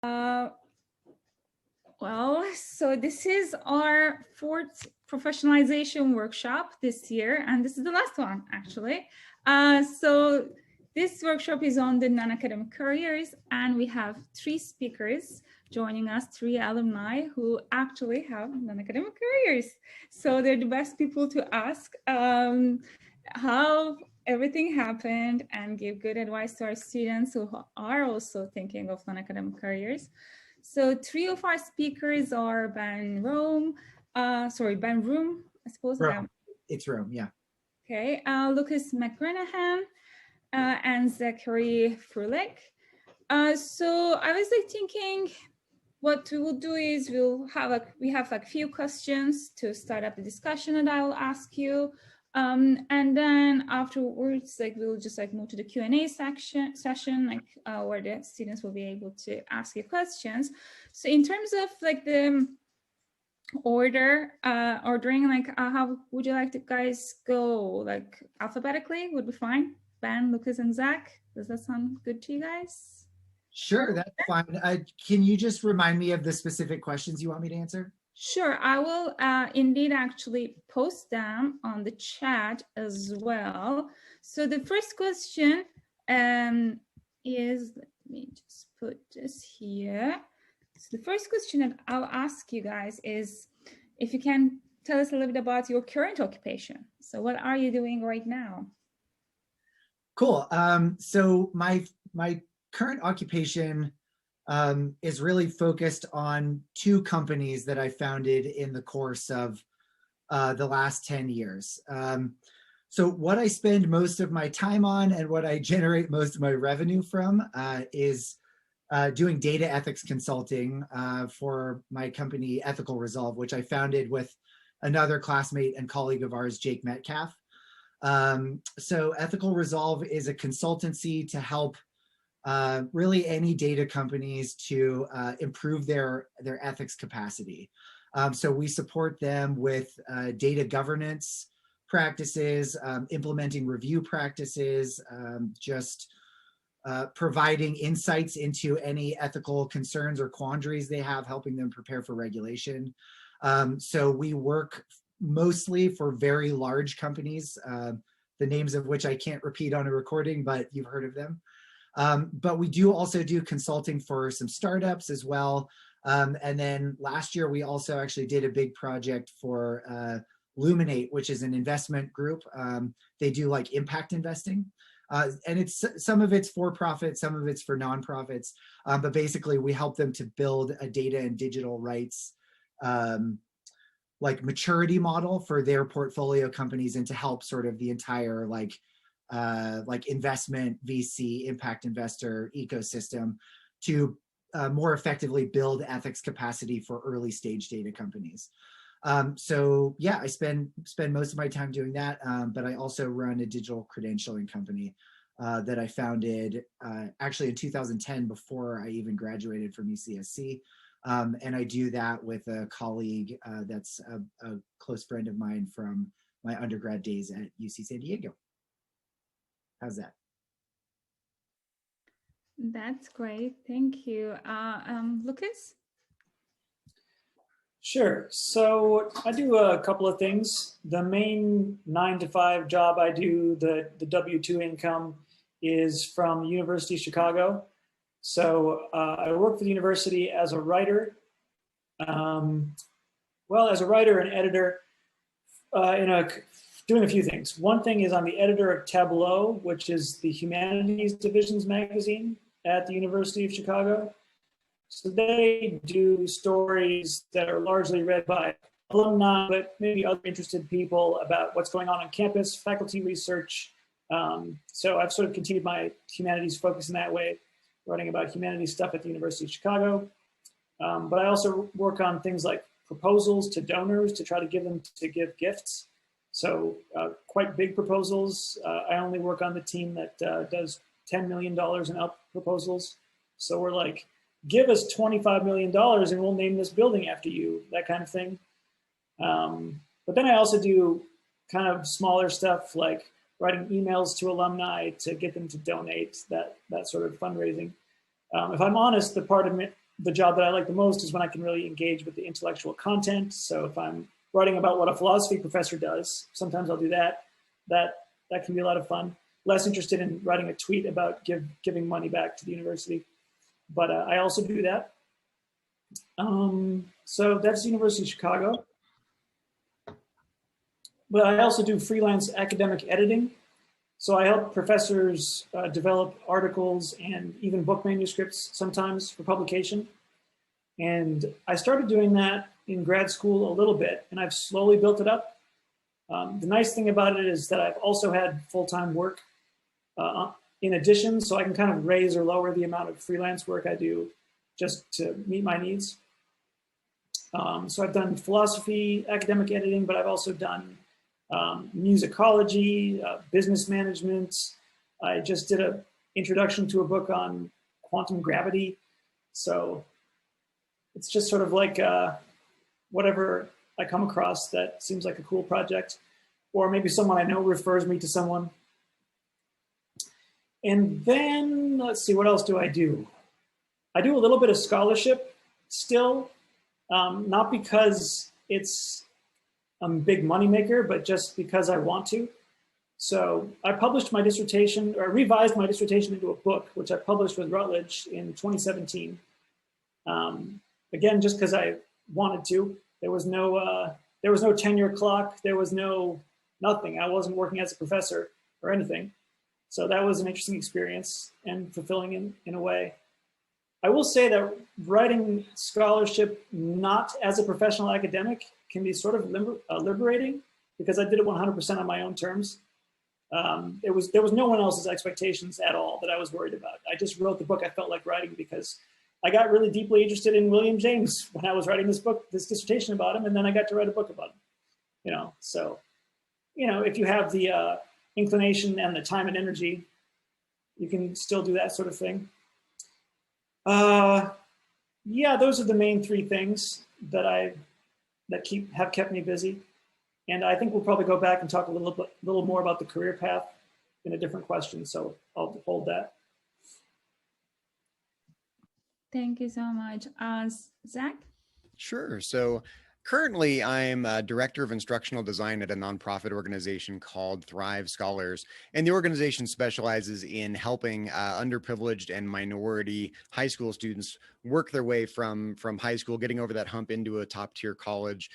Uh, so this is our fourth professionalization workshop this year, and this is the last one, actually. So this workshop is on the non-academic careers, and we have 3 speakers joining us, 3 alumni who actually have non-academic careers. So they're the best people to ask how everything happened and give good advice to our students who are also thinking of non-academic careers. So 3 of our speakers are Ben Room, I suppose. Rome. It's Rome, yeah. Okay, Lucas McGranahan and Zachary Frulick. So I was thinking what we will do is we have a few questions to start up the discussion that I will ask you. And then afterwards, we'll just move to the Q&A session, where the students will be able to ask you questions. So in terms of the ordering, how would you like to guys go? Alphabetically would be fine. Ben, Lucas, and Zach. Does that sound good to you guys? Sure, that's fine. Can you just remind me of the specific questions you want me to answer? Sure, I will indeed actually post them on the chat as well. So the first question is, let me just put this here. So the first question that I'll ask you guys is if you can tell us a little bit about your current occupation. So what are you doing right now? Cool. So my current occupation is really focused on 2 companies that I founded in the course of the last 10 years. So what I spend most of my time on and what I generate most of my revenue from is doing data ethics consulting for my company, Ethical Resolve, which I founded with another classmate and colleague of ours, Jake Metcalf. So Ethical Resolve is a consultancy to help really any data companies to improve their ethics capacity. So we support them with data governance practices, implementing review practices, just providing insights into any ethical concerns or quandaries they have, helping them prepare for regulation. So we work mostly for very large companies, the names of which I can't repeat on a recording, but you've heard of them. But we do also do consulting for some startups as well. And then last year, we also actually did a big project for Luminate, which is an investment group. They do impact investing. And it's some of it's for profit, some of it's for nonprofits. But basically, we help them to build a data and digital rights maturity model for their portfolio companies and to help sort of the entire investment, VC, impact investor ecosystem to more effectively build ethics capacity for early stage data companies. So yeah, I spend most of my time doing that, but I also run a digital credentialing company that I founded actually in 2010 before I even graduated from UCSC. And I do that with a colleague that's a close friend of mine from my undergrad days at UC San Diego. How's that? That's great. Thank you. Lucas? Sure. So I do a couple of things. The main 9-to-5 job I do, the W-2 income, is from the University of Chicago. So I work for the university as a writer. As a writer and editor doing a few things. One thing is I'm the editor of Tableau, which is the humanities division's magazine at the University of Chicago. So they do stories that are largely read by alumni, but maybe other interested people about what's going on campus, faculty research. So I've sort of continued my humanities focus in that way, writing about humanities stuff at the University of Chicago. But I also work on things like proposals to donors to try to give gifts. So quite big proposals. I only work on the team that does $10 million and up proposals. So we're like, give us $25 million and we'll name this building after you, that kind of thing. But then I also do kind of smaller stuff like writing emails to alumni to get them to donate, that sort of fundraising. If I'm honest, the part of the job that I like the most is when I can really engage with the intellectual content. So if I'm writing about what a philosophy professor does, sometimes I'll do that. That can be a lot of fun. Less interested in writing a tweet about giving money back to the university, but I also do that. So that's the University of Chicago. But I also do freelance academic editing. So I help professors develop articles and even book manuscripts sometimes for publication. And I started doing that in grad school a little bit, and I've slowly built it up. The nice thing about it is that I've also had full-time work in addition, so I can kind of raise or lower the amount of freelance work I do just to meet my needs. So I've done philosophy, academic editing, but I've also done musicology, business management. I just did an introduction to a book on quantum gravity. So it's just sort of like whatever I come across that seems like a cool project, or maybe someone I know refers me to someone. And then let's see, what else do I do? I do a little bit of scholarship still, not because it's a big moneymaker, but just because I want to. So I published my dissertation, or revised my dissertation into a book, which I published with Routledge in 2017. Again, just because I wanted to. There was no tenure clock. There was nothing. I wasn't working as a professor or anything. So that was an interesting experience and fulfilling in a way. I will say that writing scholarship not as a professional academic can be sort of liberating, because I did it 100% on my own terms. There was no one else's expectations at all that I was worried about. I just wrote the book I felt like writing because I got really deeply interested in William James when I was writing this dissertation about him, and then I got to write a book about him. So, if you have the inclination and the time and energy, you can still do that sort of thing. Yeah, those are the main three things that have kept me busy. And I think we'll probably go back and talk a little more about the career path in a different question. So I'll hold that. Thank you so much. Zach? Sure. So currently, I'm a director of instructional design at a nonprofit organization called Thrive Scholars. And the organization specializes in helping underprivileged and minority high school students work their way from high school, getting over that hump into a top tier college,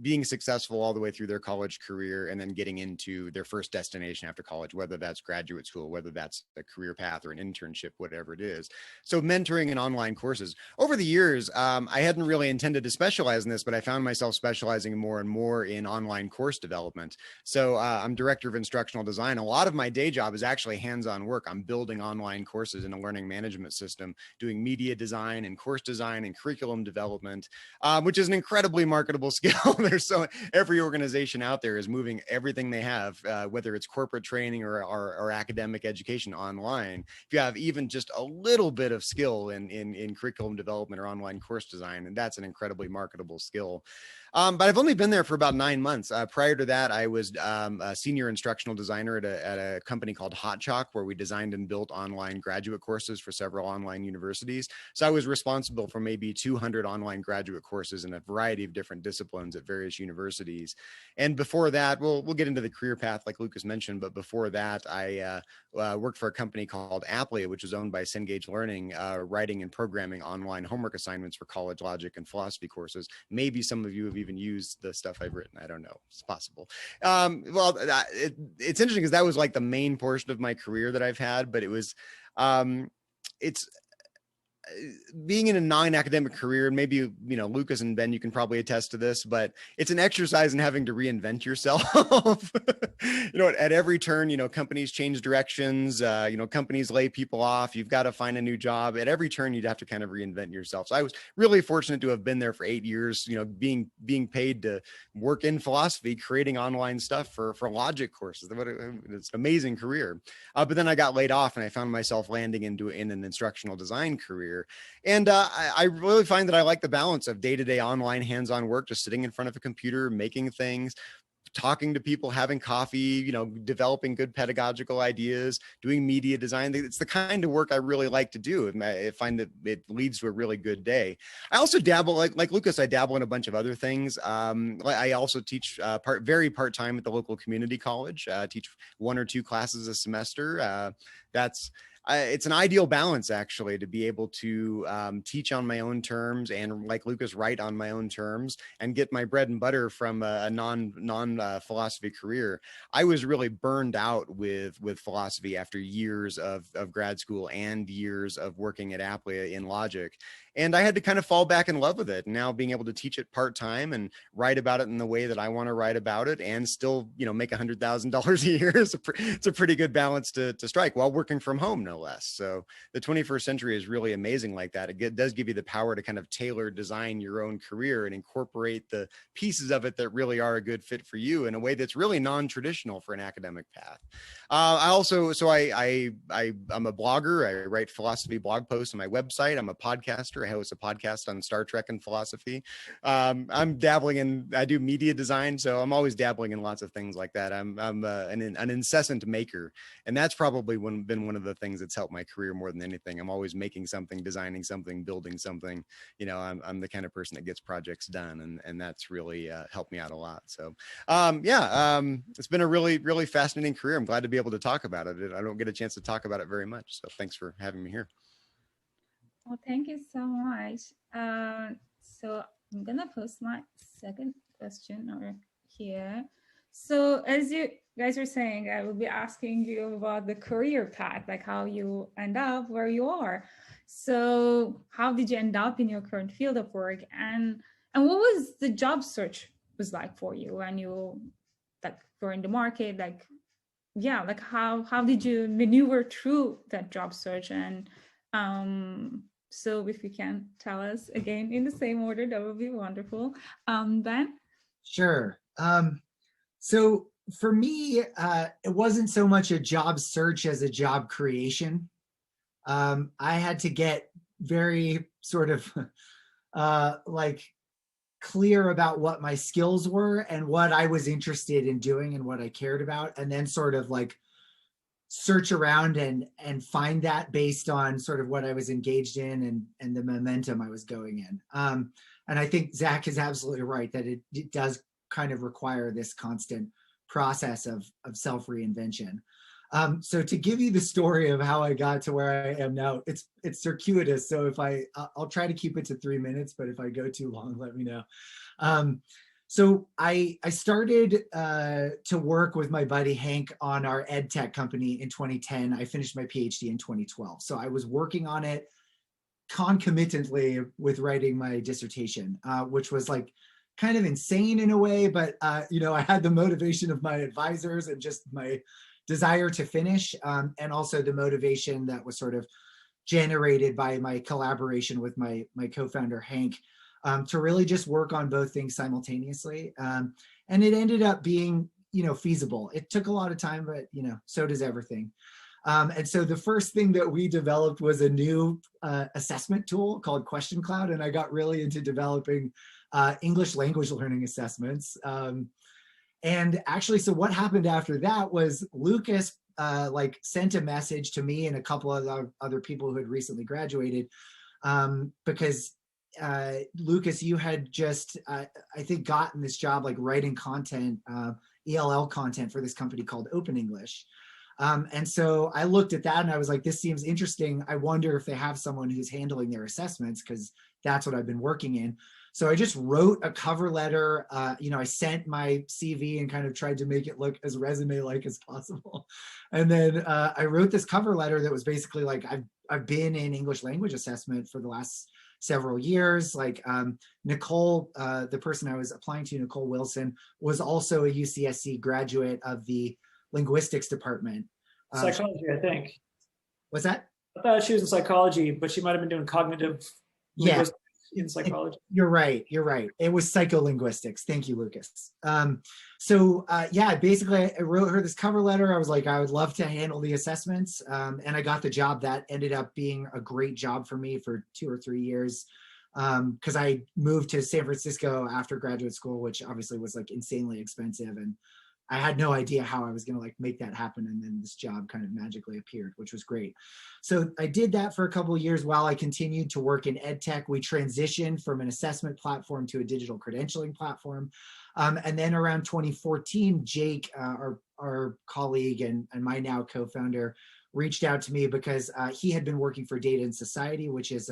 being successful all the way through their college career, and then getting into their first destination after college, whether that's graduate school, whether that's a career path or an internship, whatever it is. So mentoring and online courses. Over the years, I hadn't really intended to specialize in this, but I found myself specializing more and more in online course development. So I'm director of instructional design. A lot of my day job is actually hands-on work. I'm building online courses in a learning management system, doing media design and course design and curriculum development, which is an incredibly marketable skill. Every organization out there is moving everything they have, whether it's corporate training or academic education, online. If you have even just a little bit of skill in curriculum development or online course design, and that's an incredibly marketable skill. But I've only been there for about 9 months. Prior to that, I was a senior instructional designer at a company called Hot Chalk, where we designed and built online graduate courses for several online universities. So I was responsible for maybe 200 online graduate courses in a variety of different disciplines at various universities. And before that, we'll get into the career path like Lucas mentioned, but before that, I worked for a company called Applia, which is owned by Cengage Learning, writing and programming online homework assignments for college logic and philosophy courses. Maybe some of you have even used the stuff I've written. I don't know. It's possible. It's interesting because that was like the main portion of my career that I've had, but it was, it's being in a non-academic career, and maybe, Lucas and Ben, you can probably attest to this, but it's an exercise in having to reinvent yourself. At every turn, companies change directions, companies lay people off. You've got to find a new job. At every turn, you'd have to kind of reinvent yourself. So I was really fortunate to have been there for 8 years, being paid to work in philosophy, creating online stuff for logic courses. It's an amazing career. But then I got laid off and I found myself landing in an instructional design career. And I really find that I like the balance of day-to-day online hands-on work, just sitting in front of a computer, making things, talking to people, having coffee, developing good pedagogical ideas, doing media design. It's the kind of work I really like to do. I find that it leads to a really good day. I also dabble, like Lucas, I dabble in a bunch of other things. I also teach part-time at the local community college, teach 1 or 2 classes a semester. It's an ideal balance, actually, to be able to teach on my own terms and, like Lucas, write on my own terms and get my bread and butter from a non-philosophy career. I was really burned out with philosophy after years of grad school and years of working at Applia in logic. And I had to kind of fall back in love with it. And now being able to teach it part-time and write about it in the way that I want to write about it and still, make $100,000 a year it's a pretty good balance to strike while working from home, no less. So the 21st century is really amazing like that. It does give you the power to kind of tailor design your own career and incorporate the pieces of it that really are a good fit for you in a way that's really non-traditional for an academic path. I'm a blogger. I write philosophy blog posts on my website. I'm a podcaster. I host a podcast on Star Trek and philosophy. I'm dabbling in, I do media design. So I'm always dabbling in lots of things like that. I'm an incessant maker. And that's probably been one of the things that's helped my career more than anything. I'm always making something, designing something, building something. I'm the kind of person that gets projects done, and that's really helped me out a lot. So it's been a really, really fascinating career. I'm glad to be able to talk about it. I don't get a chance to talk about it very much. So thanks for having me here. Well, thank you so much. So I'm gonna post my second question over here. So as you guys were saying, I will be asking you about the career path, like how you end up where you are. So how did you end up in your current field of work, and what was the job search was like for you when you were in the market? How did you maneuver through that job search? And so if you can tell us again in the same order, that would be wonderful. Ben? Sure. So for me, it wasn't so much a job search as a job creation. I had to get very sort of clear about what my skills were and what I was interested in doing and what I cared about, and then sort of search around and find that based on sort of what I was engaged in and the momentum I was going in. And I think Zach is absolutely right that it does kind of require this constant process of self-reinvention. So to give you the story of how I got to where I am now, it's circuitous. So if I'll try to keep it to 3 minutes, but if I go too long, let me know. So I started to work with my buddy Hank on our ed tech company in 2010. I finished my PhD in 2012. So I was working on it concomitantly with writing my dissertation, which was kind of insane in a way, but I had the motivation of my advisors and just my desire to finish, and also the motivation that was sort of generated by my collaboration with my co-founder Hank, to really just work on both things simultaneously. And it ended up being, feasible. It took a lot of time, but so does everything. And so the first thing that we developed was a new assessment tool called Question Cloud, and I got really into developing English language learning assessments. And actually, so what happened after that was Lucas sent a message to me and a couple of other people who had recently graduated, because Lucas, you had just, I think, gotten this job writing content, ELL content for this company called Open English. And so I looked at that and I was like, this seems interesting. I wonder if they have someone who's handling their assessments, because that's what I've been working in. So I just wrote a cover letter. I sent my CV and kind of tried to make it look as resume-like as possible. And then I wrote this cover letter that was basically I've been in English language assessment for the last several years. Nicole, the person I was applying to, Nicole Wilson, was also a UCSC graduate of the linguistics department. Psychology, I think. What's that? I thought she was in psychology, but she might have been doing cognitive linguistics in psychology. You're right. It was psycholinguistics. Thank you, Lucas. Basically I wrote her this cover letter. I was like, I would love to handle the assessments. And I got the job. That ended up being a great job for me for 2 or 3 years. because I moved to San Francisco after graduate school, which obviously was like insanely expensive, and I had no idea how I was going to like make that happen. And then this job kind of magically appeared, which was great. So I did that for a couple of years while I continued to work in ed tech. We transitioned from an assessment platform to a digital credentialing platform. And then around 2014, Jake, our colleague and my now co-founder, reached out to me because he had been working for Data and Society, which is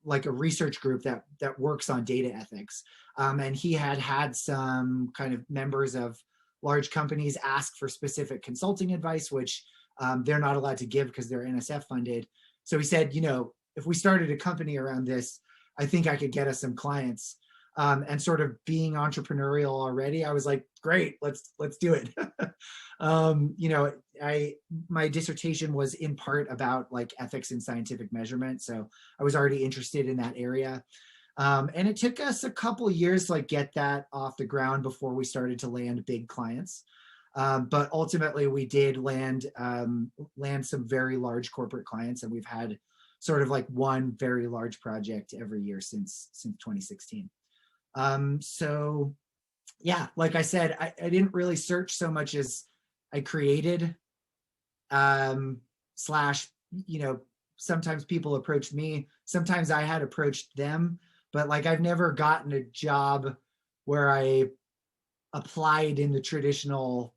like a research group that works on data ethics. And he had some kind of members of large companies ask for specific consulting advice, which they're not allowed to give because they're NSF funded. So he said, you know, if we started a company around this, I think I could get us some clients. And sort of being entrepreneurial already, I was like, great, let's do it. You know, my dissertation was in part about like ethics in scientific measurement, so I was already interested in that area. And it took us a couple years to like get that off the ground before we started to land big clients. But ultimately, we did land some very large corporate clients, and we've had sort of like one very large project every year since 2016. So yeah, like I said, I didn't really search so much as I created, slash, you know, sometimes people approached me, sometimes I had approached them, but like I've never gotten a job where I applied in the traditional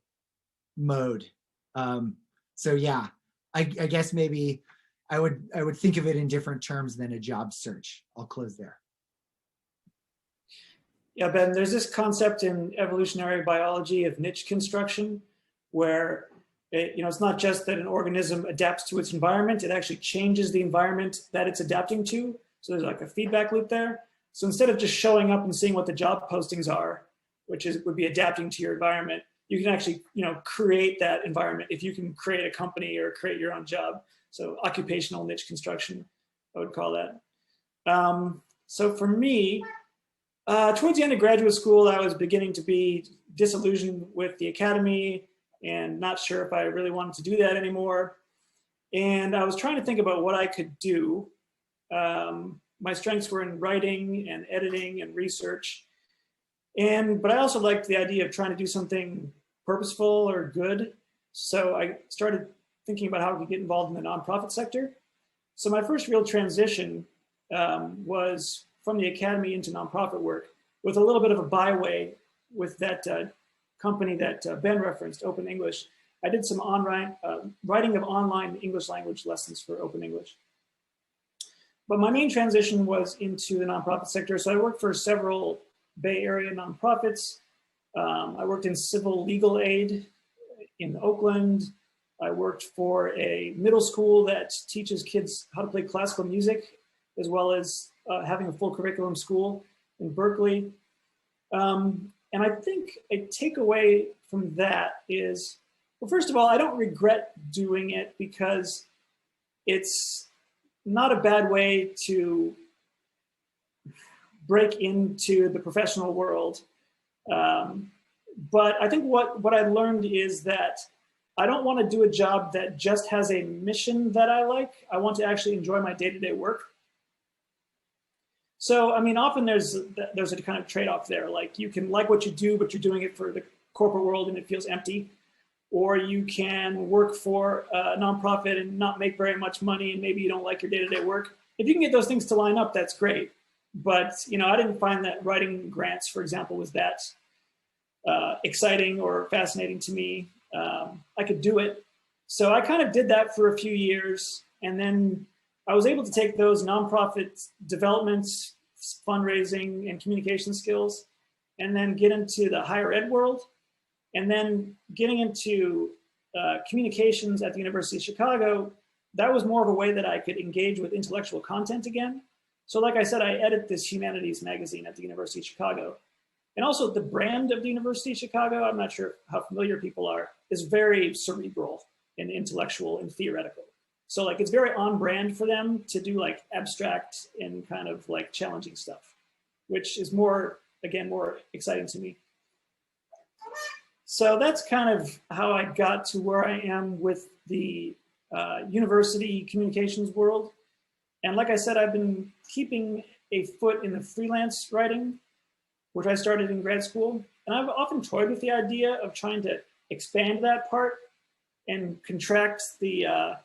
mode. So yeah, I guess maybe I would think of it in different terms than a job search. I'll close there. Yeah, Ben, there's this concept in evolutionary biology of niche construction, where it's not just that an organism adapts to its environment, it actually changes the environment that it's adapting to. So there's like a feedback loop there. So instead of just showing up and seeing what the job postings are, which would be adapting to your environment, you can actually create that environment if you can create a company or create your own job. So occupational niche construction, I would call that. So for me, towards the end of graduate school, I was beginning to be disillusioned with the academy and not sure if I really wanted to do that anymore. And I was trying to think about what I could do. My strengths were in writing and editing and research. But I also liked the idea of trying to do something purposeful or good. So I started thinking about how I could get involved in the nonprofit sector. So my first real transition was from the academy into nonprofit work, with a little bit of a byway with that company that Ben referenced, Open English. I did some writing of online English language lessons for Open English. But my main transition was into the nonprofit sector. So I worked for several Bay Area nonprofits. I worked in civil legal aid in Oakland. I worked for a middle school that teaches kids how to play classical music, as well as having a full curriculum school in Berkeley. And I think a takeaway from that is, well, first of all, I don't regret doing it because it's not a bad way to break into the professional world. But I think what I learned is that I don't want to do a job that just has a mission that I like. I want to actually enjoy my day-to-day work. So, I mean, often there's a kind of trade-off there. Like, you can like what you do, but you're doing it for the corporate world and it feels empty. Or you can work for a nonprofit and not make very much money, and maybe you don't like your day-to-day work. If you can get those things to line up, that's great. But, I didn't find that writing grants, for example, was that exciting or fascinating to me. I could do it. So I kind of did that for a few years, and then I was able to take those nonprofit developments, fundraising, and communication skills, and then get into the higher ed world. And then getting into communications at the University of Chicago, that was more of a way that I could engage with intellectual content again. So like I said, I edit this humanities magazine at the University of Chicago. And also the brand of the University of Chicago, I'm not sure how familiar people are, is very cerebral and intellectual and theoretical. So like it's very on brand for them to do like abstract and kind of like challenging stuff, which is more exciting to me. So that's kind of how I got to where I am with the university communications world. And like I said, I've been keeping a foot in the freelance writing, which I started in grad school. And I've often toyed with the idea of trying to expand that part and contract the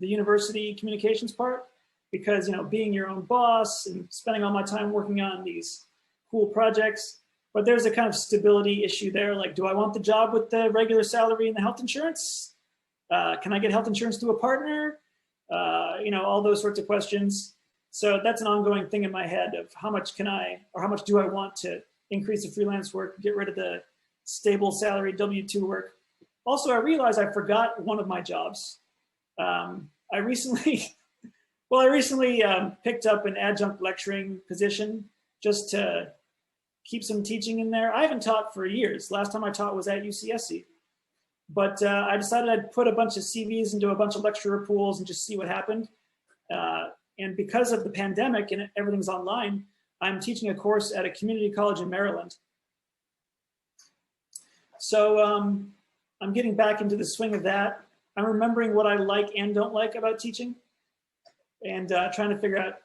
university communications part, because being your own boss and spending all my time working on these cool projects, but there's a kind of stability issue there. Like, do I want the job with the regular salary and the health insurance? Can I get health insurance through a partner? All those sorts of questions. So that's an ongoing thing in my head of how much can I, or how much do I want to increase the freelance work, get rid of the stable salary W-2 work. Also, I realized I forgot one of my jobs. I recently picked up an adjunct lecturing position just to keep some teaching in there. I haven't taught for years. Last time I taught was at UCSC. But I decided I'd put a bunch of CVs into a bunch of lecturer pools and just see what happened. And because of the pandemic and everything's online, I'm teaching a course at a community college in Maryland. So I'm getting back into the swing of that. I'm remembering what I like and don't like about teaching, and trying to figure out.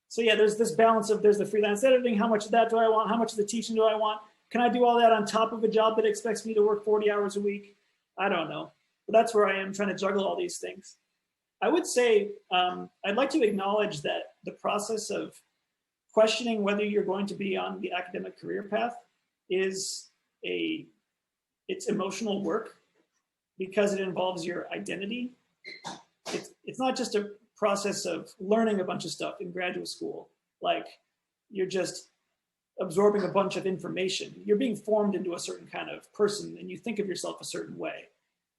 So yeah, there's this balance of, there's the freelance editing. How much of that do I want? How much of the teaching do I want? Can I do all that on top of a job that expects me to work 40 hours a week? I don't know. But that's where I am, trying to juggle all these things. I would say I'd like to acknowledge that the process of questioning whether you're going to be on the academic career path it's emotional work, because it involves your identity. It's not just a process of learning a bunch of stuff in graduate school. Like, you're just absorbing a bunch of information. You're being formed into a certain kind of person, and you think of yourself a certain way.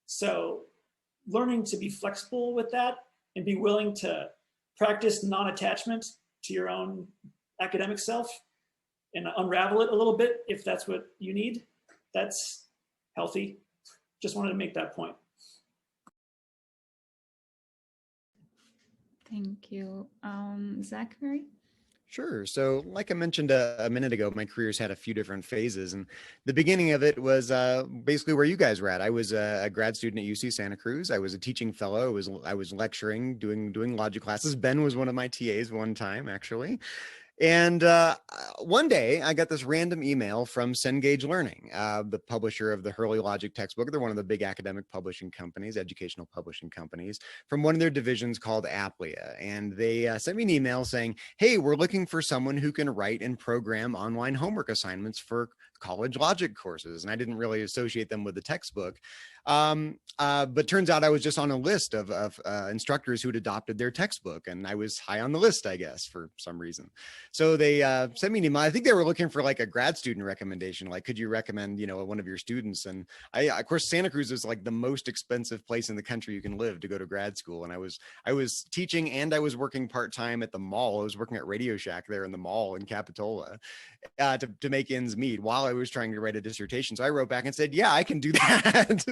So learning to be flexible with that and be willing to practice non-attachment to your own academic self and unravel it a little bit if that's what you need, that's healthy. Just wanted to make that point. Thank you. Zachary? Sure. So like I mentioned a minute ago, my career's had a few different phases, and the beginning of it was basically where you guys were at. I was a grad student at UC Santa Cruz. I was a teaching fellow. I was lecturing, doing logic classes. Ben was one of my TAs one time, actually. And one day I got this random email from Cengage Learning, the publisher of the Hurley Logic textbook. They're one of the big academic publishing companies, educational publishing companies, from one of their divisions called Applia. And they sent me an email saying, hey, we're looking for someone who can write and program online homework assignments for college logic courses. And I didn't really associate them with the textbook. But turns out I was just on a list of instructors who had adopted their textbook, and I was high on the list, I guess, for some reason. So they sent me an email. I think they were looking for like a grad student recommendation. Like, could you recommend, one of your students? And of course, Santa Cruz is like the most expensive place in the country you can live to go to grad school. And I was teaching and I was working part-time at the mall. I was working at Radio Shack there in the mall in Capitola to make ends meet while I was trying to write a dissertation. So I wrote back and said, yeah, I can do that.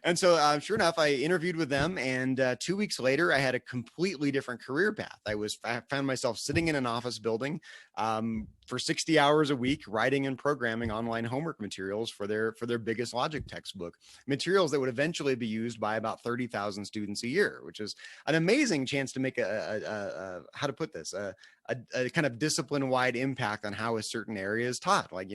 And so sure enough, I interviewed with them, and 2 weeks later, I had a completely different career path. I found myself sitting in an office building for 60 hours a week, writing and programming online homework materials for their biggest logic textbook, materials that would eventually be used by about 30,000 students a year, which is an amazing chance to make a kind of discipline-wide impact on how a certain area is taught. Like,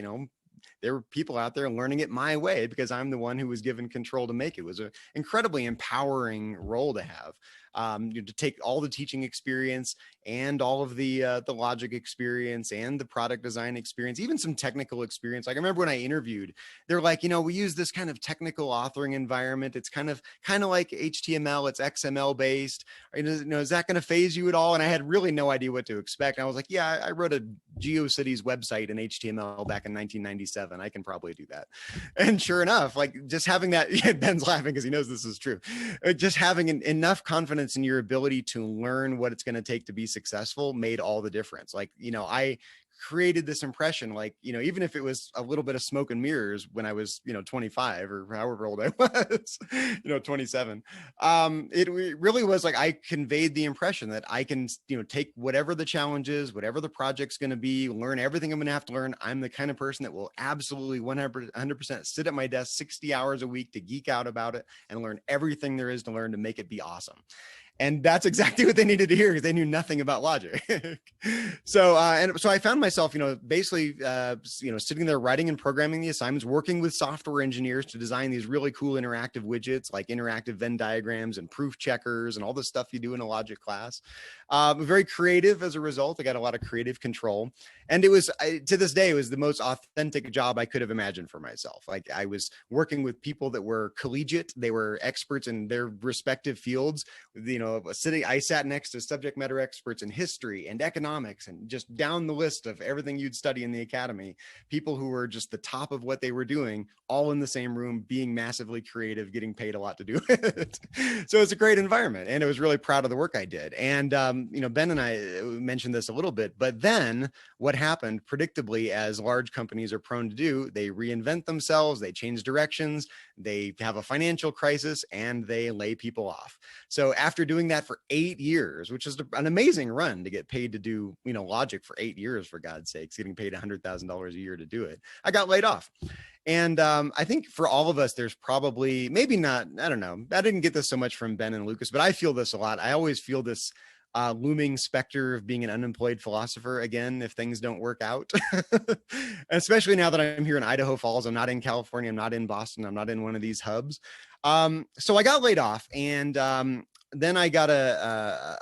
there were people out there learning it my way because I'm the one who was given control to make it. It was an incredibly empowering role to have, to take all the teaching experience and all of the logic experience and the product design experience, even some technical experience. Like, I remember when I interviewed, they're like, we use this kind of technical authoring environment. It's kind of like HTML, it's XML based. Is that going to phase you at all? And I had really no idea what to expect. And I was like, yeah, I wrote a GeoCities website in HTML back in 1997. I can probably do that. And sure enough, like, just having that, Ben's laughing because he knows this is true. Just having enough confidence in your ability to learn what it's going to take to be successful made all the difference. Like, I created this impression, like, even if it was a little bit of smoke and mirrors when I was, 25 or however old I was, 27. It really was like, I conveyed the impression that I can, take whatever the challenge is, whatever the project's going to be, learn everything I'm going to have to learn. I'm the kind of person that will absolutely 100% sit at my desk 60 hours a week to geek out about it and learn everything there is to learn to make it be awesome. And that's exactly what they needed to hear because they knew nothing about logic. So I found myself, basically, sitting there writing and programming the assignments, working with software engineers to design these really cool interactive widgets like interactive Venn diagrams and proof checkers and all the stuff you do in a logic class. Very creative as a result. I got a lot of creative control. And it was, to this day, it was the most authentic job I could have imagined for myself. Like I was working with people that were collegiate. They were experts in their respective fields. I sat next to subject matter experts in history and economics and just down the list of everything you'd study in the academy, people who were just the top of what they were doing, all in the same room, being massively creative, getting paid a lot to do it. So it's a great environment. And I was really proud of the work I did. And, Ben and I mentioned this a little bit, but then what happened, predictably, as large companies are prone to do, they reinvent themselves, they change directions, they have a financial crisis, and they lay people off. So after doing that for 8 years, which is an amazing run to get paid to do, logic for 8 years, for God's sakes, getting paid $100,000 a year to do it, I got laid off. And I think for all of us, there's probably, maybe not, I don't know, I didn't get this so much from Ben and Lucas, but I feel this a lot. I always feel this looming specter of being an unemployed philosopher again if things don't work out. Especially now that I'm here in Idaho Falls. I'm not in California, I'm not in Boston, I'm not in one of these hubs. So I got laid off, and then I got a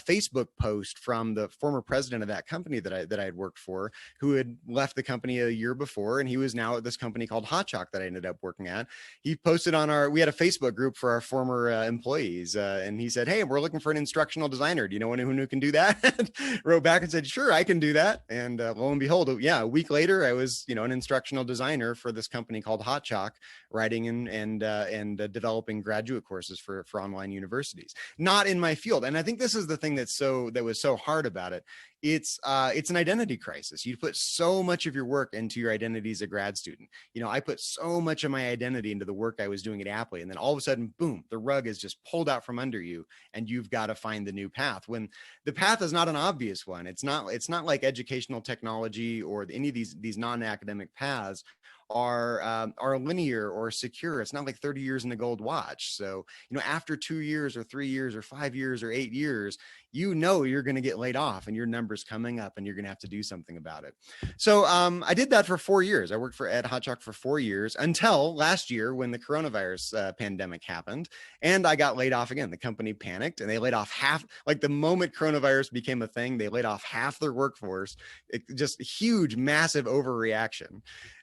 Facebook post from the former president of that company that I had worked for, who had left the company a year before, and he was now at this company called Hot Chalk that I ended up working at. He posted we had a Facebook group for our former employees, and he said, "Hey, we're looking for an instructional designer. Do you know anyone who can do that?" Wrote back and said, "Sure, I can do that." And lo and behold, a week later, I was an instructional designer for this company called Hot Chalk, writing and developing graduate courses for online universities. Not in my field. And I think this is the thing that was so hard about it. It's an identity crisis. You put so much of your work into your identity as a grad student. I put so much of my identity into the work I was doing at Apley, and then all of a sudden, boom, the rug is just pulled out from under you, and you've got to find the new path. When the path is not an obvious one. It's not like educational technology or any of these non-academic paths are linear or secure. It's not like 30 years in a gold watch. So, after 2 years or 3 years or 5 years or 8 years, you're going to get laid off and your number's coming up and you're going to have to do something about it. So I did that for 4 years. I worked at Hot Chalk for 4 years until last year when the coronavirus pandemic happened and I got laid off again. The company panicked and they laid off half, like the moment coronavirus became a thing, they laid off half their workforce. Just huge, massive overreaction.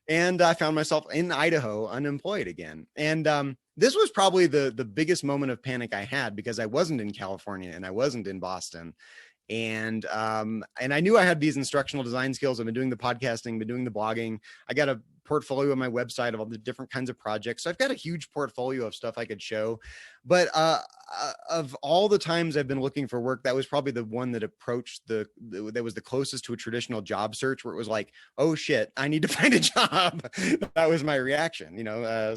And I found myself in Idaho unemployed again. And this was probably the biggest moment of panic I had because I wasn't in California and I wasn't in Boston. And I knew I had these instructional design skills. I've been doing the podcasting, been doing the blogging. I got a portfolio on my website of all the different kinds of projects. So I've got a huge portfolio of stuff I could show. But of all the times I've been looking for work, that was probably the one that approached that was the closest to a traditional job search, where it was like, oh shit, I need to find a job. That was my reaction.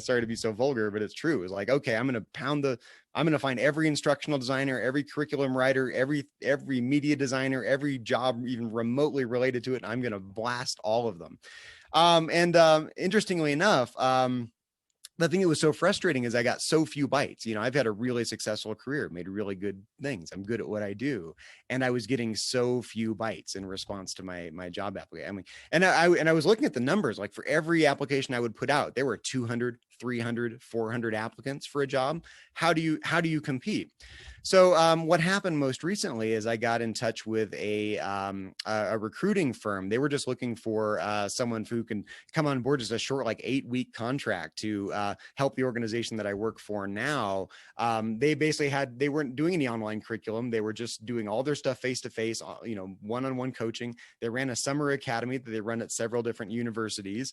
Sorry to be so vulgar, but it's true. It was like, okay, I'm going to find every instructional designer, every curriculum writer, every media designer, every job even remotely related to it. And I'm going to blast all of them. Interestingly enough, the thing that was so frustrating is I got so few bites. I've had a really successful career, made really good things. I'm good at what I do. And I was getting so few bites in response to my job application. And I was looking at the numbers, like for every application I would put out, there were 200, 300, 400 applicants for a job. How do you compete? So what happened most recently is I got in touch with a recruiting firm. They were just looking for someone who can come on board, just a short, like 8-week contract to help the organization that I work for now. They weren't doing any online curriculum. They were just doing all their stuff face-to-face, one-on-one coaching. They ran a summer academy that they run at several different universities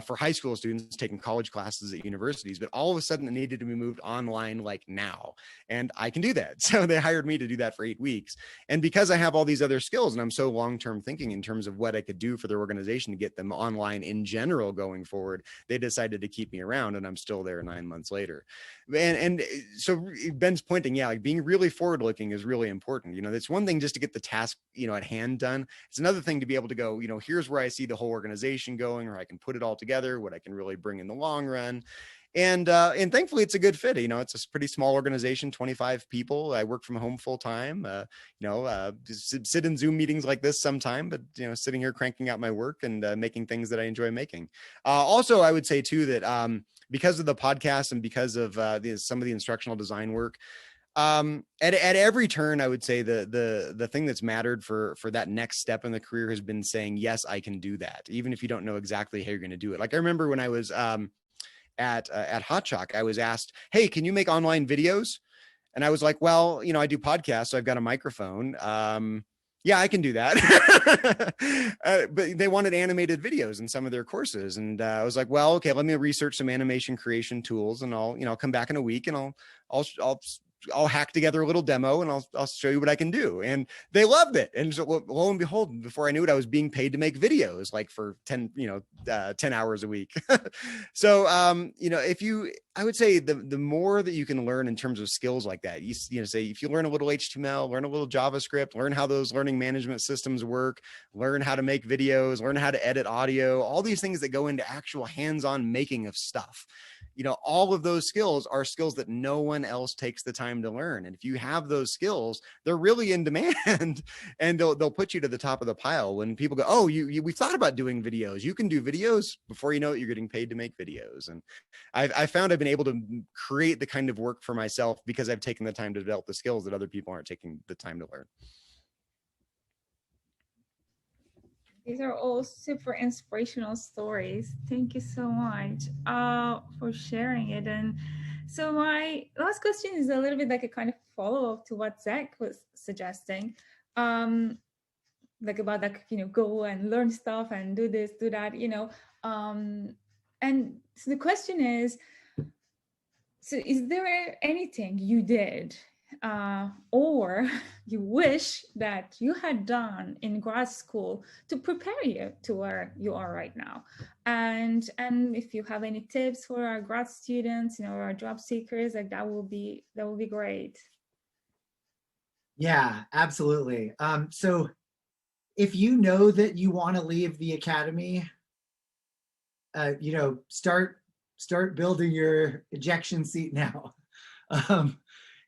for high school students taking college classes at universities. But all of a sudden it needed to be moved online like now. And I can do that. So they hired me to do that for 8 weeks. And because I have all these other skills and I'm so long-term thinking in terms of what I could do for their organization to get them online in general going forward, they decided to keep me around, and I'm still there 9 months later. And so Ben's pointing, like being really forward-looking is really important. It's one thing just to get the task, at hand done. It's another thing to be able to go, here's where I see the whole organization going, or I can put it all together, what I can really bring in the long run. And thankfully it's a good fit. It's a pretty small organization, 25 people. I work from home full time. Just sit in Zoom meetings like this sometime, but sitting here cranking out my work and making things that I enjoy making. Also, I would say too that because of the podcast and because of some of the instructional design work, at every turn, I would say the thing that's mattered for that next step in the career has been saying, yes, I can do that, even if you don't know exactly how you're going to do it. Like I remember when I was at HotChalk, I was asked, hey, can you make online videos? And I was like, well, I do podcasts, so I've got a microphone. Yeah, I can do that. But they wanted animated videos in some of their courses. And I was like, well, okay, let me research some animation creation tools, and I'll come back in a week and I'll hack together a little demo and I'll show you what I can do. And they loved it. And so lo and behold, before I knew it, I was being paid to make videos like for 10 hours a week. So, I would say the more that you can learn in terms of skills like that, say if you learn a little HTML, learn a little JavaScript, learn how those learning management systems work, learn how to make videos, learn how to edit audio, all these things that go into actual hands-on making of stuff. All of those skills are skills that no one else takes the time to learn. And if you have those skills, they're really in demand and they'll put you to the top of the pile when people go, oh, we thought about doing videos. You can do videos. Before you know it, you're getting paid to make videos. And I found I've been able to create the kind of work for myself because I've taken the time to develop the skills that other people aren't taking the time to learn. These are all super inspirational stories. Thank you so much for sharing it. And so my last question is a little bit like a kind of follow-up to what Zach was suggesting, like about go and learn stuff and do this, do that, and so the question is, so is there anything you did or you wish that you had done in grad school to prepare you to where you are right now? And if you have any tips for our grad students, or our job seekers, like that will be great. Yeah, absolutely. So if you know that you want to leave the academy, start building your ejection seat now.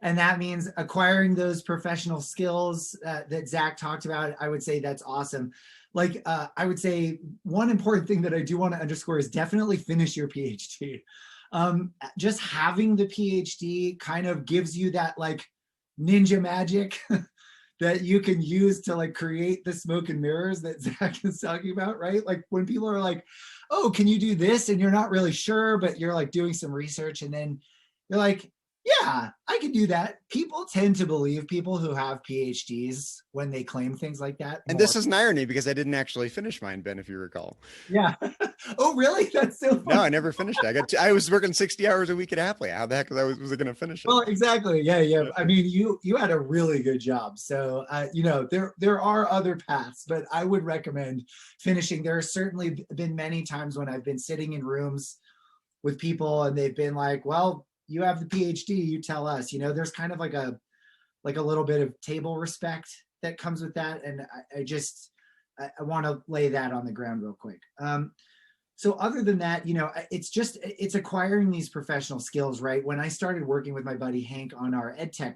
And that means acquiring those professional skills that Zach talked about. I would say that's awesome. Like, I would say one important thing that I do want to underscore is definitely finish your PhD. Just having the PhD kind of gives you that like ninja magic that you can use to like create the smoke and mirrors that Zach is talking about, right? Like when people are like, oh, can you do this? And you're not really sure, but you're like doing some research and then you're like, yeah, I can do that. People tend to believe people who have PhDs when they claim things like that. And this is an irony because I didn't actually finish mine, Ben, if you recall. Yeah. Oh, really? That's so funny. No, I never finished it. I was working 60 hours a week at Apple. How the heck was I going to finish it? Well, exactly. Yeah. I mean, you had a really good job. So, there are other paths, but I would recommend finishing. There have certainly been many times when I've been sitting in rooms with people and they've been like, well, you have the PhD, you tell us. There's kind of like a little bit of table respect that comes with that. And I want to lay that on the ground real quick. So other than that, it's acquiring these professional skills, right? When I started working with my buddy Hank on our EdTech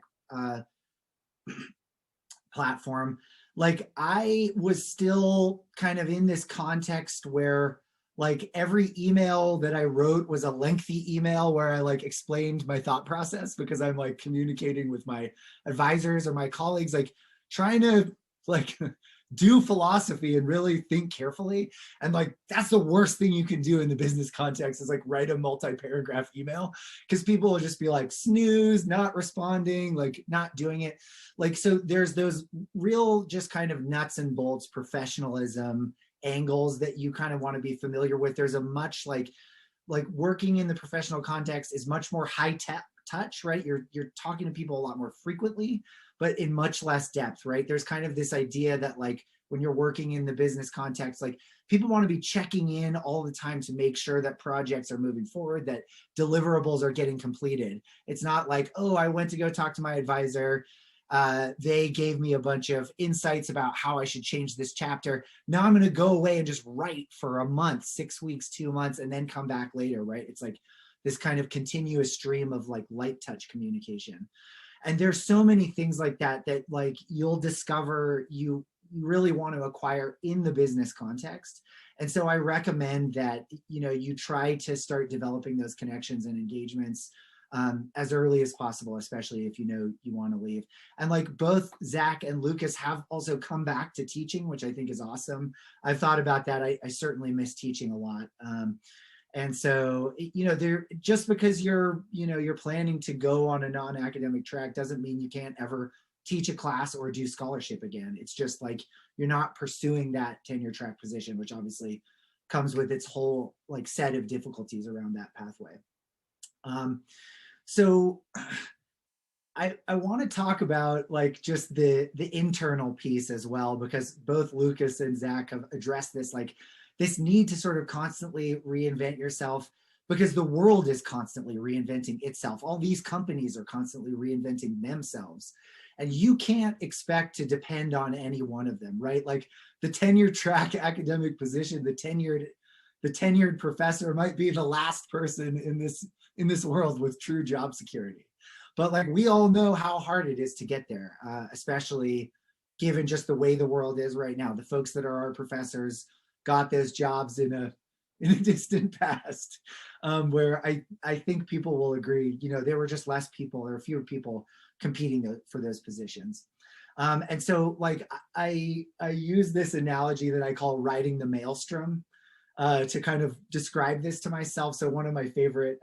platform, like I was still kind of in this context where like every email that I wrote was a lengthy email where I like explained my thought process because I'm like communicating with my advisors or my colleagues, like trying to like do philosophy and really think carefully. And like, that's the worst thing you can do in the business context is like write a multi-paragraph email because people will just be like snooze, not responding, like not doing it. Like, so there's those real just kind of nuts and bolts professionalism angles that you kind of want to be familiar with. There's a much like working in the professional context is much more high touch, right? You're talking to people a lot more frequently, but in much less depth, right? There's kind of this idea that like when you're working in the business context, like people want to be checking in all the time to make sure that projects are moving forward, that deliverables are getting completed. It's not like, oh, I went to go talk to my advisor. They gave me a bunch of insights about how I should change this chapter. Now I'm going to go away and just write for a month, 6 weeks, 2 months, and then come back later, right? It's like this kind of continuous stream of like light touch communication. And there's so many things like that that like you'll discover you really want to acquire in the business context. And so I recommend that, you know, you try to start developing those connections and engagements as early as possible, especially if you know you want to leave. And like both Zach and Lucas have also come back to teaching, which I think is awesome. I've thought about that. I certainly miss teaching a lot. And so, you know, just because you're planning to go on a non-academic track doesn't mean you can't ever teach a class or do scholarship again. It's just like you're not pursuing that tenure track position, which obviously comes with its whole like set of difficulties around that pathway. So I want to talk about like just the internal piece as well, because both Lucas and Zach have addressed this, like this need to sort of constantly reinvent yourself, because the world is constantly reinventing itself. All these companies are constantly reinventing themselves. And you can't expect to depend on any one of them, right? Like the tenure track academic position, the tenured professor might be the last person in this world with true job security. But like we all know how hard it is to get there, especially given just the way the world is right now. The folks that are our professors got those jobs in a distant past, where I think people will agree, you know, there were just less people or fewer people competing for those positions. And so like I use this analogy that I call riding the maelstrom to kind of describe this to myself. So one of my favorite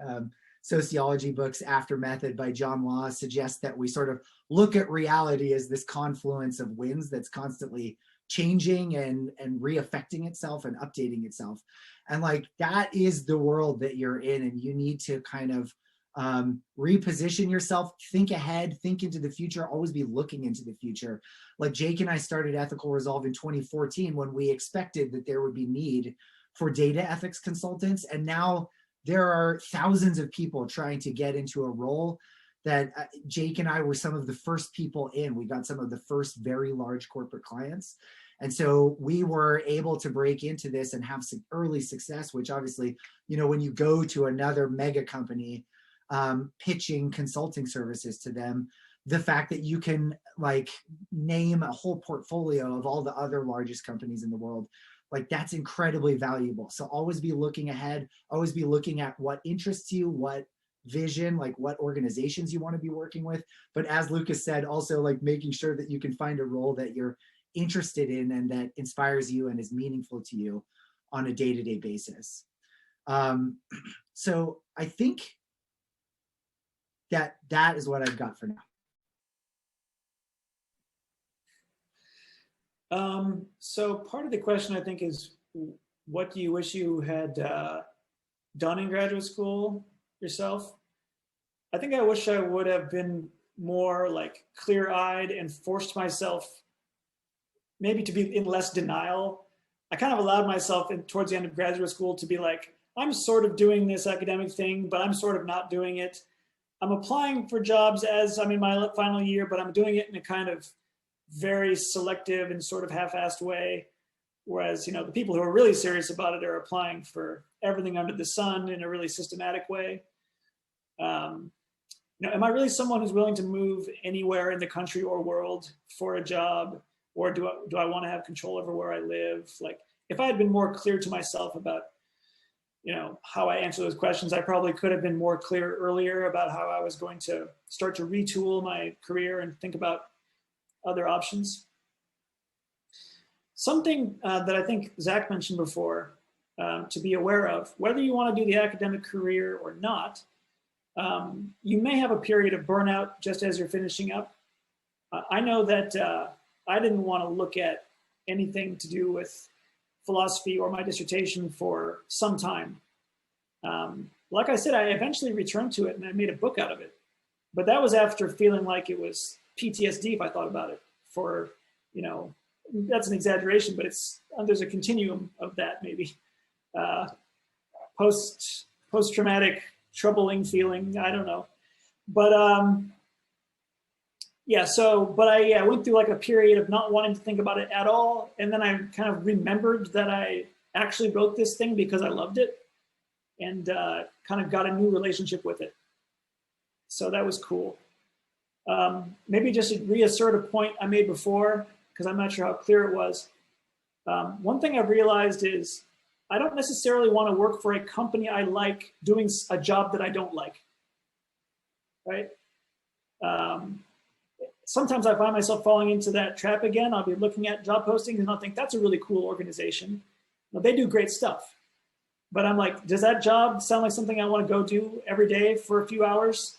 sociology books, After Method by John Law, suggests that we sort of look at reality as this confluence of winds that's constantly changing and reaffecting itself and updating itself. And like that is the world that you're in, and you need to kind of reposition yourself, think ahead, think into the future, always be looking into the future. Like Jake and I started Ethical Resolve in 2014 when we expected that there would be need for data ethics consultants, and now there are thousands of people trying to get into a role that Jake and I were some of the first people in. We got some of the first very large corporate clients. And so we were able to break into this and have some early success, which obviously, you know, when you go to another mega company pitching consulting services to them, the fact that you can like name a whole portfolio of all the other largest companies in the world, like that's incredibly valuable. So always be looking ahead, always be looking at what interests you, what vision, like what organizations you want to be working with. But as Lucas said, also like making sure that you can find a role that you're interested in and that inspires you and is meaningful to you on a day-to-day basis. So I think that is what I've got for now. So part of the question, I think, is what do you wish you had done in graduate school yourself? I think I wish I would have been more like clear-eyed and forced myself maybe to be in less denial. I kind of allowed myself towards the end of graduate school to be like, I'm sort of doing this academic thing, but I'm sort of not doing it. I'm applying for jobs as I'm in my final year, but I'm doing it in a kind of very selective and sort of half-assed way. Whereas, you know, the people who are really serious about it are applying for everything under the sun in a really systematic way. You know, am I really someone who's willing to move anywhere in the country or world for a job? Or do I want to have control over where I live? Like, if I had been more clear to myself about, you know, how I answer those questions, I probably could have been more clear earlier about how I was going to start to retool my career and think about other options. Something that I think Zach mentioned before, to be aware of, whether you want to do the academic career or not, you may have a period of burnout just as you're finishing up. I know that I didn't want to look at anything to do with philosophy or my dissertation for some time. Like I said, I eventually returned to it and I made a book out of it. But that was after feeling like it was PTSD if I thought about it for, you know, that's an exaggeration, but there's a continuum of that maybe. Post-traumatic troubling feeling, I don't know. But yeah, but I went through like a period of not wanting to think about it at all. And then I kind of remembered that I actually wrote this thing because I loved it. and kind of got a new relationship with it. So that was cool. Maybe just to reassert a point I made before, because I'm not sure how clear it was. One thing I've realized is I don't necessarily want to work for a company I like doing a job that I don't like, right? Sometimes I find myself falling into that trap again. I'll be looking at job postings and I'll think that's a really cool organization. Now, they do great stuff. But I'm like, does that job sound like something I want to go do every day for a few hours?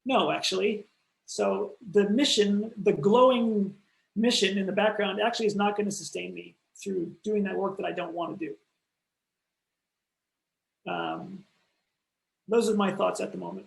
No, actually. So the mission, the glowing mission in the background actually is not going to sustain me through doing that work that I don't want to do. Those are my thoughts at the moment.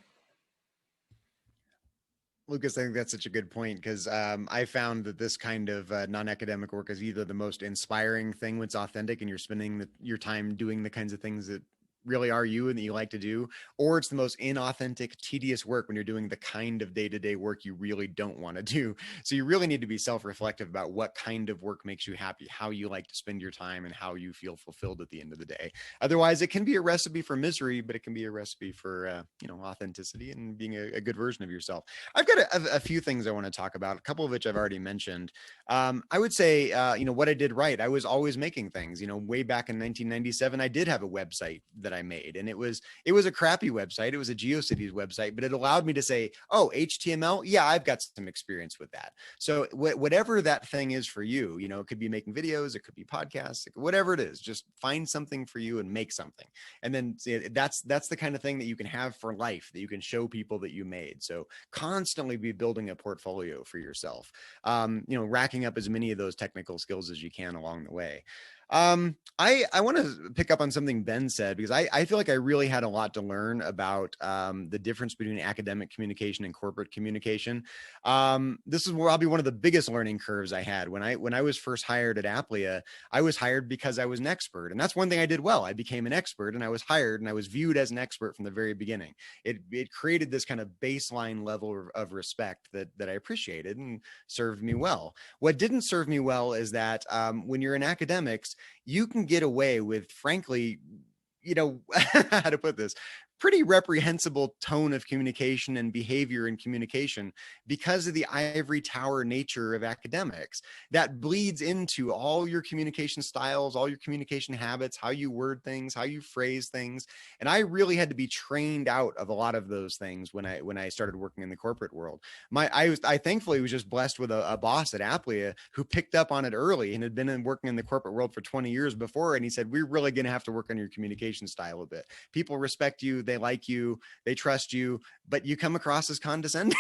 Lucas, I think that's such a good point because I found that this kind of non-academic work is either the most inspiring thing when it's authentic and you're spending your time doing the kinds of things that really are you and that you like to do, or it's the most inauthentic, tedious work when you're doing the kind of day-to-day work you really don't want to do. So you really need to be self-reflective about what kind of work makes you happy, how you like to spend your time, and how you feel fulfilled at the end of the day. Otherwise, it can be a recipe for misery, but it can be a recipe for authenticity and being a good version of yourself. I've got a few things I want to talk about, a couple of which I've already mentioned. I would say, what I did right. I was always making things. Way back in 1997, I did have a website that I made, and it was a crappy website. It was a GeoCities website, but it allowed me to say, oh, HTML, yeah, I've got some experience with that. So whatever that thing is for you, it could be making videos, it could be podcasts, whatever it is, just find something for you and make something. And then that's the kind of thing that you can have for life, that you can show people that you made. So constantly be building a portfolio for yourself, racking up as many of those technical skills as you can along the way. I want to pick up on something Ben said, because I feel like I really had a lot to learn about the difference between academic communication and corporate communication. This is probably one of the biggest learning curves I had. When I was first hired at Applia, I was hired because I was an expert. And that's one thing I did well. I became an expert and I was hired and I was viewed as an expert from the very beginning. It created this kind of baseline level of respect that I appreciated and served me well. What didn't serve me well is that when you're in academics, you can get away with, frankly, how to put this, pretty reprehensible tone of communication and behavior in communication because of the ivory tower nature of academics that bleeds into all your communication styles, all your communication habits, how you word things, how you phrase things. And I really had to be trained out of a lot of those things when I started working in the corporate world. I thankfully was just blessed with a boss at Applia who picked up on it early and had been working in the corporate world for 20 years before. And he said, we're really going to have to work on your communication style a bit. People respect you. They like you, they trust you, but you come across as condescending.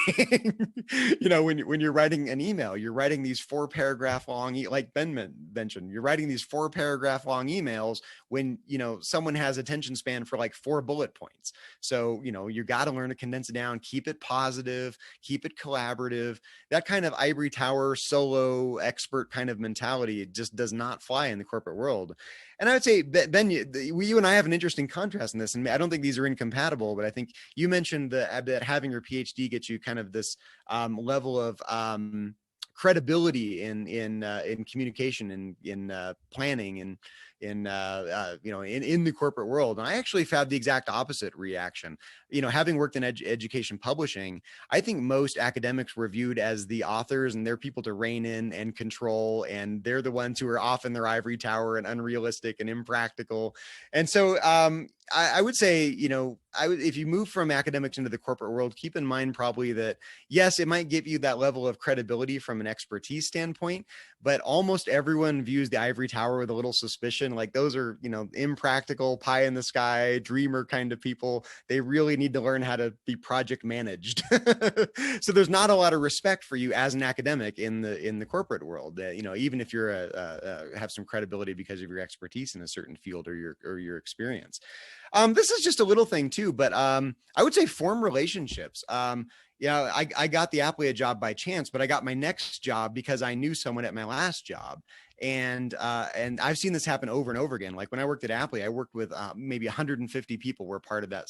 When you're writing an email, you're writing these 4-paragraph long, like Ben mentioned, you're writing these 4-paragraph long emails when, someone has attention span for like 4 bullet points. So, you got to learn to condense it down, keep it positive, keep it collaborative. That kind of ivory tower solo expert kind of mentality just does not fly in the corporate world. And I would say, Ben, you and I have an interesting contrast in this, and I don't think these are incompatible, but I think you mentioned that having your PhD gets you kind of this level of credibility in communication and in planning and in the corporate world. And I actually had the exact opposite reaction. Having worked in education publishing, I think most academics were viewed as the authors and they're people to rein in and control, and they're the ones who are off in their ivory tower and unrealistic and impractical. And so I would say, if you move from academics into the corporate world, keep in mind probably that, yes, it might give you that level of credibility from an expertise standpoint, but almost everyone views the ivory tower with a little suspicion. Like those are, impractical, pie in the sky, dreamer kind of people. They really need to learn how to be project managed. So there's not a lot of respect for you as an academic in the corporate world. Even if you're have some credibility because of your expertise in a certain field or your experience. This is just a little thing too, but I would say form relationships. I got the Applia job by chance, but I got my next job because I knew someone at my last job. And I've seen this happen over and over again. Like when I worked at Applia, I worked with maybe 150 people were part of that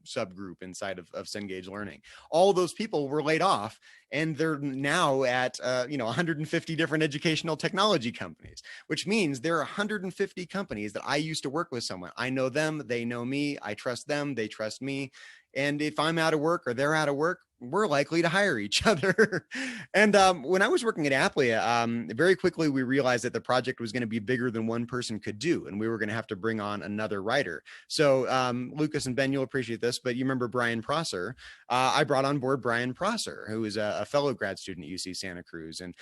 subgroup inside of Cengage Learning. All those people were laid off, and they're now at 150 different educational technology companies, which means there are 150 companies that I used to work with someone. I know them, they know me, I trust them, they trust me. And if I'm out of work or they're out of work, we're likely to hire each other. And when I was working at Applia, very quickly we realized that the project was going to be bigger than one person could do, and we were going to have to bring on another writer. So Lucas and Ben, you'll appreciate this, but you remember Brian Prosser. I brought on board Brian Prosser, who is a fellow grad student at UC Santa Cruz. And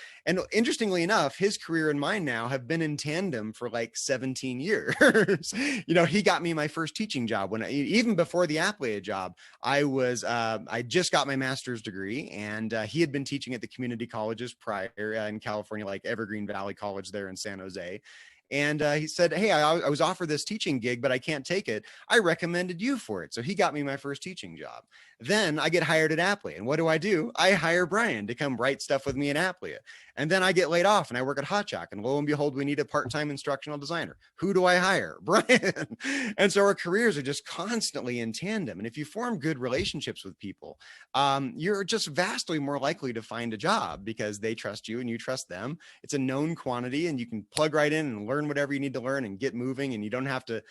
interestingly enough, his career and mine now have been in tandem for like 17 years. He got me my first teaching job even before the Applia job. I just got my master's degree, and he had been teaching at the community colleges prior in California, like Evergreen Valley College there in San Jose. And he said, hey, I was offered this teaching gig, but I can't take it. I recommended you for it. So he got me my first teaching job. Then I get hired at Applia. And what do? I hire Brian to come write stuff with me at Applia. And then I get laid off and I work at Hotjock. And lo and behold, we need a part-time instructional designer. Who do I hire? Brian. And so our careers are just constantly in tandem. And if you form good relationships with people, you're just vastly more likely to find a job because they trust you and you trust them. It's a known quantity, and you can plug right in and learn whatever you need to learn and get moving. And you don't have to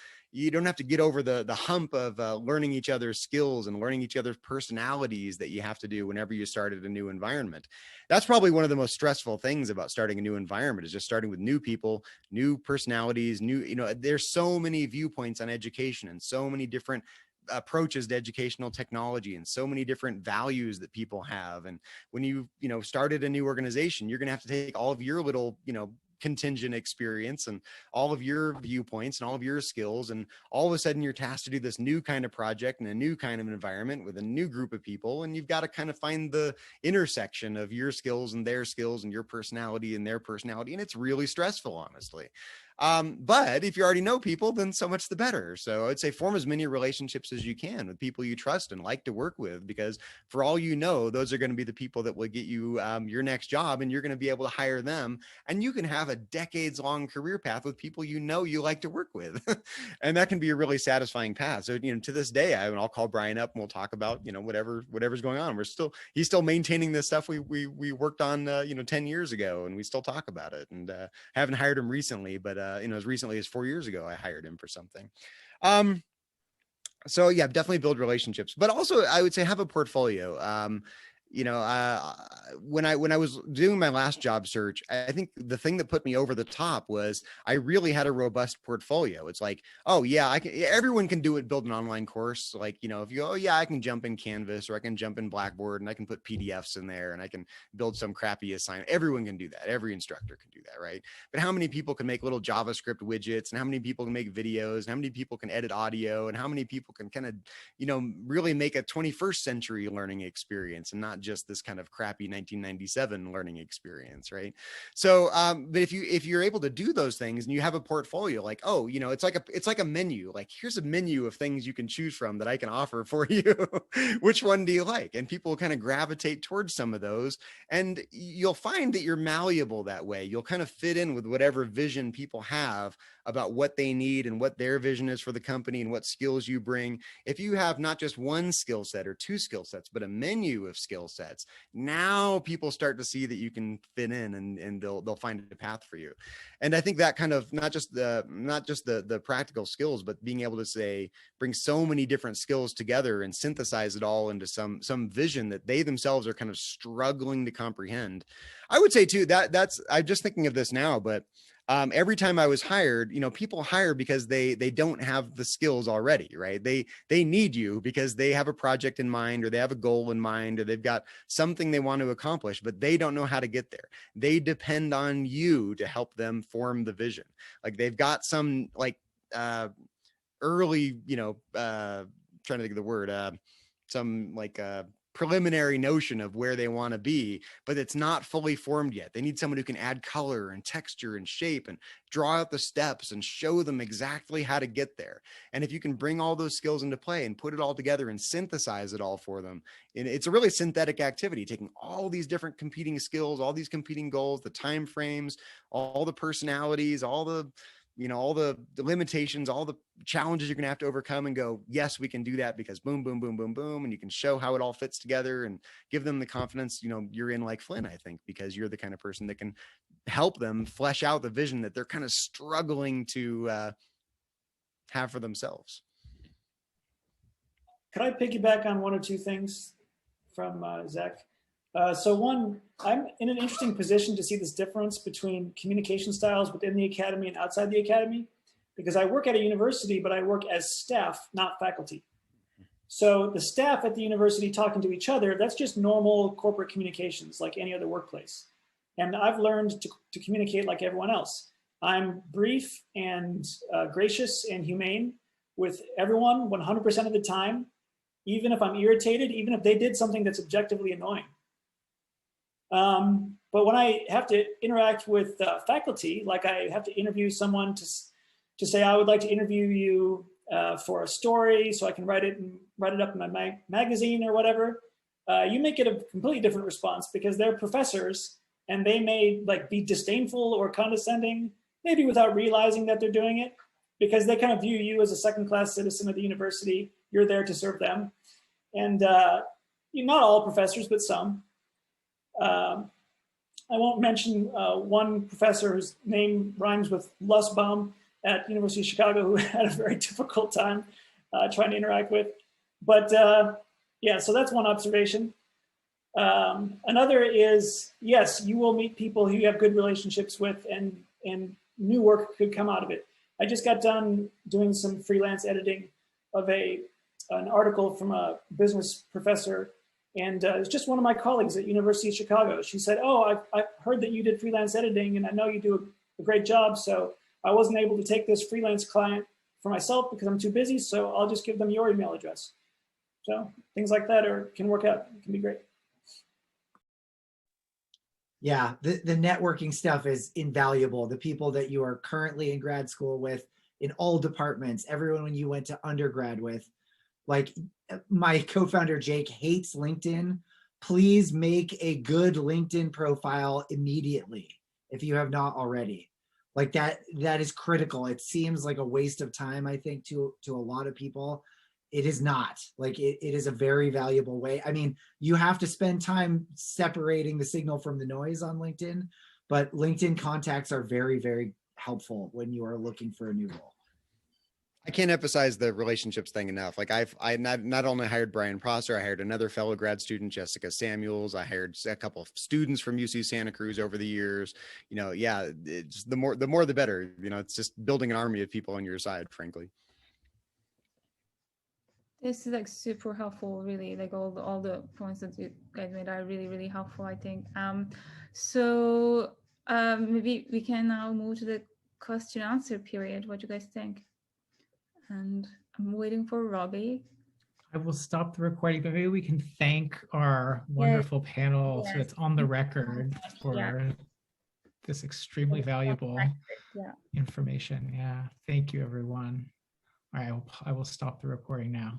get over the hump of learning each other's skills and learning each other's personalities that you have to do whenever you start at a new environment. That's probably one of the most stressful things about starting a new environment, is just starting with new people, new personalities, there's so many viewpoints on education and so many different approaches to educational technology and so many different values that people have. And when you started a new organization, you're going to have to take all of your little, contingent experience and all of your viewpoints and all of your skills, and all of a sudden you're tasked to do this new kind of project in a new kind of environment with a new group of people, and you've got to kind of find the intersection of your skills and their skills and your personality and their personality, and it's really stressful, honestly. But if you already know people, then so much the better. So I'd say form as many relationships as you can with people you trust and like to work with, because for all you know, those are going to be the people that will get you your next job, and you're going to be able to hire them, and you can have a decades-long career path with people you like to work with. And that can be a really satisfying path. So, to this day, I'll call Brian up and we'll talk about, whatever's going on. He's still maintaining the stuff we worked on, 10 years ago, and we still talk about it. And haven't hired him recently, but as recently as 4 years ago, I hired him for something. So yeah, definitely build relationships, but also I would say have a portfolio. When I was doing my last job search, I think the thing that put me over the top was I really had a robust portfolio. It's like, oh yeah, everyone can do it, build an online course. Like, if you go, oh yeah, I can jump in Canvas, or I can jump in Blackboard, and I can put PDFs in there, and I can build some crappy assignment. Everyone can do that. Every instructor can do that, right? But how many people can make little JavaScript widgets, and how many people can make videos, and how many people can edit audio, and how many people can kind of, really make a 21st century learning experience, and not just this kind of crappy 1997 learning experience, right? So, but if you're able to do those things and you have a portfolio, like, oh, it's like a menu. Like, here's a menu of things you can choose from that I can offer for you. Which one do you like? And people will kind of gravitate towards some of those, and you'll find that you're malleable that way. You'll kind of fit in with whatever vision people have about what they need and what their vision is for the company and what skills you bring. If you have not just one skill set or two skill sets, but a menu of skill sets, now people start to see that you can fit in, and they'll find a path for you. And I think that kind of not just the practical skills, but being able to bring so many different skills together and synthesize it all into some vision that they themselves are kind of struggling to comprehend. I would say too, I'm just thinking of this now, but every time I was hired, people hire because they don't have the skills already, right? They need you because they have a project in mind, or they have a goal in mind, or they've got something they want to accomplish, but they don't know how to get there. They depend on you to help them form the vision. Like, they've got some early, trying to think of the word, some preliminary notion of where they want to be, but it's not fully formed yet. They need someone who can add color and texture and shape and draw out the steps and show them exactly how to get there. And if you can bring all those skills into play and put it all together and synthesize it all for them, it's a really synthetic activity, taking all these different competing skills, all these competing goals, the time frames, all the personalities, all the all the limitations, all the challenges you're going to have to overcome, and go, yes, we can do that, because boom, boom, boom, boom, boom. And you can show how it all fits together and give them the confidence, you're in, like Flynn, I think, because you're the kind of person that can help them flesh out the vision that they're kind of struggling to have for themselves. Could I piggyback on one or two things from Zach? So one, I'm in an interesting position to see this difference between communication styles within the academy and outside the academy, because I work at a university, but I work as staff, not faculty. So the staff at the university talking to each other, that's just normal corporate communications like any other workplace. And I've learned to communicate like everyone else. I'm brief and gracious and humane with everyone 100% of the time, even if I'm irritated, even if they did something that's objectively annoying. But when I have to interact with faculty, like I have to interview someone to say, I would like to interview you for a story so I can write it up in my magazine or whatever, you may get a completely different response, because they're professors and they may be disdainful or condescending, maybe without realizing that they're doing it, because they kind of view you as a second-class citizen of the university. You're there to serve them. And not all professors, but some. I won't mention one professor whose name rhymes with Lustbaum at University of Chicago, who had a very difficult time trying to interact with. But yeah, so that's one observation. Another is, yes, you will meet people who you have good relationships with, and new work could come out of it. I just got done doing some freelance editing of an article from a business professor, and it's just one of my colleagues at University of Chicago. She said, oh, I've heard that you did freelance editing, and I know you do a great job, so I wasn't able to take this freelance client for myself because I'm too busy, so I'll just give them your email address. So things like that can work out. It can be great. Yeah, the networking stuff is invaluable. The people that you are currently in grad school with, in all departments, everyone when you went to undergrad with, like my co-founder Jake hates LinkedIn. Please make a good LinkedIn profile immediately if you have not already. Like that is critical. It seems like a waste of time, I think, to a lot of people. It is not. Like it is a very valuable way. I mean, you have to spend time separating the signal from the noise on LinkedIn, but LinkedIn contacts are very, very helpful when you are looking for a new role. I can't emphasize the relationships thing enough. Like I not only hired Brian Prosser, I hired another fellow grad student, Jessica Samuels. I hired a couple of students from UC Santa Cruz over the years. Yeah, it's the more the better. It's just building an army of people on your side, frankly. This is super helpful, really. Like all the points that you guys made are really, really helpful, I think. So maybe we can now move to the question answer period. What do you guys think? And I'm waiting for Robbie. I will stop the recording, but maybe we can thank our wonderful panel so it's on the record for this extremely valuable information. Yeah, thank you, everyone. All right, I will stop the recording now.